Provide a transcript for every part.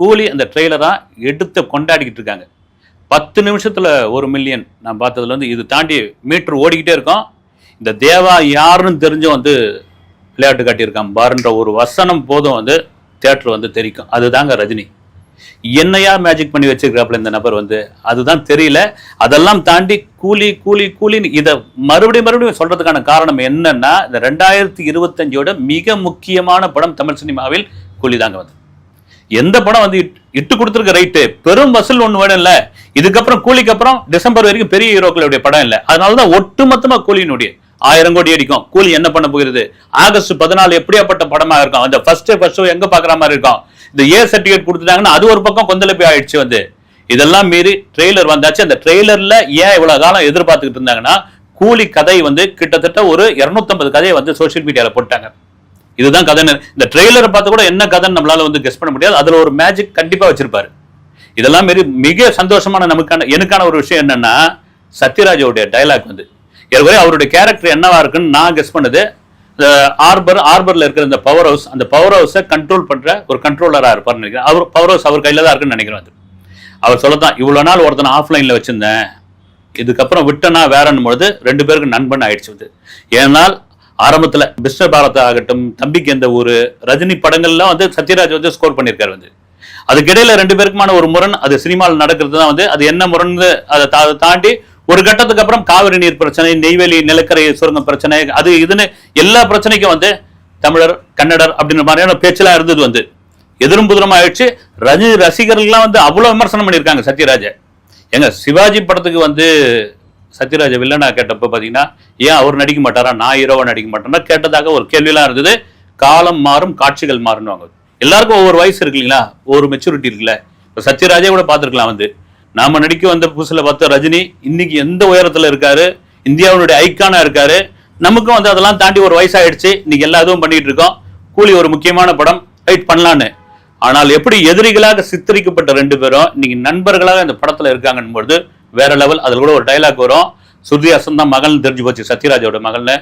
கூலி அந்த ட்ரெய்லரா எடுத்து கொண்டாடிக்கிட்டு இருக்காங்க. 10 நிமிஷத்துல 1 மில்லியன் நான் பார்த்ததுல இது தாண்டி மீட்டர் ஓடிக்கிட்டே இருக்கும். இந்த தேவா யாருன்னு தெரிஞ்சும் விளையாட்டு காட்டியிருக்கான் பாருன்ற ஒரு வசனம் போதும் தியேட்டர் தெரிக்கும். அதுதாங்க ரஜினி. என்னையா மேஜிக் பண்ணி வச்சிருக்கிறாப்புல இந்த நபர் அதுதான் தெரியல. அதெல்லாம் தாண்டி கூலி கூலி கூலின்னு இதை மறுபடியும் சொல்றதுக்கான காரணம் என்னன்னா, இந்த 2025 மிக முக்கியமான படம் தமிழ் சினிமாவில் கூலி தாங்க. எந்த படம் இட்டு கொடுத்துருக்க ரைட்டு, பெரும் வசூல் ஒண்ணு வேணும் இல்ல. இதுக்கப்புறம் கூலிக்கு அப்புறம் டிசம்பர் வரைக்கும் பெரிய ஹீரோக்களுடைய படம் இல்ல. அதனாலதான் ஒட்டுமொத்தமா கூலியினுடைய 1000 கோடி அடிக்கும். கூலி என்ன பண்ண போகிறது? ஆகஸ்ட் 14 எப்படியாப்பட்ட படமா இருக்கும்? அந்த ஃபர்ஸ்ட் எங்க பாக்குற மாதிரி இருக்கும். இந்த ஏ சர்டிபிகேட் கொடுத்துட்டாங்கன்னா அது ஒரு பக்கம் கொந்தளிப்பு ஆயிடுச்சு. இதெல்லாம் மீறி ட்ரெய்லர் வந்தாச்சு. அந்த ட்ரெய்லர்ல ஏன் இவ்வளவு காலம் எதிர்பார்த்துக்கிட்டு இருந்தாங்கன்னா, கூலி கதை கிட்டத்தட்ட ஒரு 250 கதையை சோசியல் மீடியால போட்டாங்க. இதுதான் கதை. இந்த ட்ரெய்லரை பார்த்து கூட என்ன கதைன்னு நம்மளால கெஸ் பண்ண முடியாது. அதுல ஒரு மேஜிக் கண்டிப்பா வச்சிருப்பாரு. இதெல்லாம் மீறி மிக சந்தோஷமான எனக்கான ஒரு விஷயம் என்னன்னா, சத்யராஜோடைய டைலாக் ஏற்கனவே அவருடைய கேரக்டர் என்னவா இருக்குன்னு நான் கெஸ் பண்ணது. ஆர்பர்ல இருக்கிற இந்த பவர் ஹவுஸ், அந்த பவர் ஹவுஸை கண்ட்ரோல் பண்ற ஒரு கண்ட்ரோலரா இருப்பார்னு நினைக்கிறேன். அவர் பவர் ஹவுஸ் அவர் கையில தான் இருக்குன்னு நினைக்கிறேன். அவர் சொல்லத்தான், இவ்வளவு நாள் ஒருத்தனை ஆஃப்லைன்ல வச்சிருந்தேன், இதுக்கப்புறம் விட்டனா வேறன்னும் பொழுது 2 பேருக்கு நண்பன் ஆயிடுச்சு. ஏன்னால் ஆரம்பத்துல மிஸ்டர் பாரத் ஆகட்டும், தம்பிக்கு எந்த ஒரு ரஜினி படங்கள்லாம் சத்யராஜ் ஸ்கோர் பண்ணியிருக்காரு. அதுக்கிடையில 2 பேருக்குமான ஒரு முரண் அது சினிமாவில் நடக்கிறது தான். அது என்ன முரண், அதை தாண்டி ஒரு கட்டத்துக்கு அப்புறம் காவிரி நீர் பிரச்சனை, நெய்வேலி நிலக்கரை சுரங்கம் பிரச்சனை, அது இதுன்னு எல்லா பிரச்சனைக்கும் தமிழர் கன்னடர் அப்படின்ற மாதிரியான பேச்செல்லாம் இருந்தது. எதிரும் புதிரும் ஆயிடுச்சு. ரஜினி ரசிகர்கள்லாம் அவ்வளவு விமர்சனம் பண்ணியிருக்காங்க சத்யராஜ. எங்க சிவாஜி படத்துக்கு சத்யராஜ வில்லனா கேட்டப்ப பாத்தீங்கன்னா, ஏன் அவர் நடிக்க மாட்டாரா, நான் ஹீரோவா நடிக்க மாட்டேன்னா கேட்டதாக ஒரு கேள்வியெல்லாம் இருந்தது. காலம் மாறும் காட்சிகள் மாறும். எல்லாருக்கும் ஒவ்வொரு வயசு இருக்கு இல்லைங்களா, ஒரு மெச்சூரிட்டி இருக்குல்ல. இப்ப சத்யராஜே கூட பார்த்துருக்கலாம். நாம நடிக்க வந்த புதுசுல பார்த்த ரஜினி இன்னைக்கு எந்த உயரத்துல இருக்காரு, இந்தியாவுடைய ஐக்கானா இருக்காரு. நமக்கும் அதெல்லாம் தாண்டி ஒரு வயசாயிடுச்சு. இன்னைக்கு எல்லா இதுவும் பண்ணிட்டு இருக்கோம். கூலி ஒரு முக்கியமான படம், ரைட் பண்ணலான்னு. ஆனால் எப்படி எதிரிகளாக சித்தரிக்கப்பட்ட 2 பேரும் இன்னைக்கு நண்பர்களாக இந்த படத்துல இருக்காங்கன்னு பொழுது வேற லெவல். அதுல கூட ஒரு டைலாக் வரும், ஸ்ருதி ஹாசன் தான் மகள்னு தெரிஞ்சு போச்சு, சத்யராஜோட மகள்னு.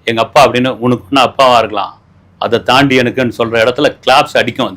எங்க அப்பா அப்படின்னு, உனக்கு அப்பாவா இருக்கலாம், அதை தாண்டி எனக்குன்னு சொல்ற இடத்துல கிளாப்ஸ் அடிக்கும்.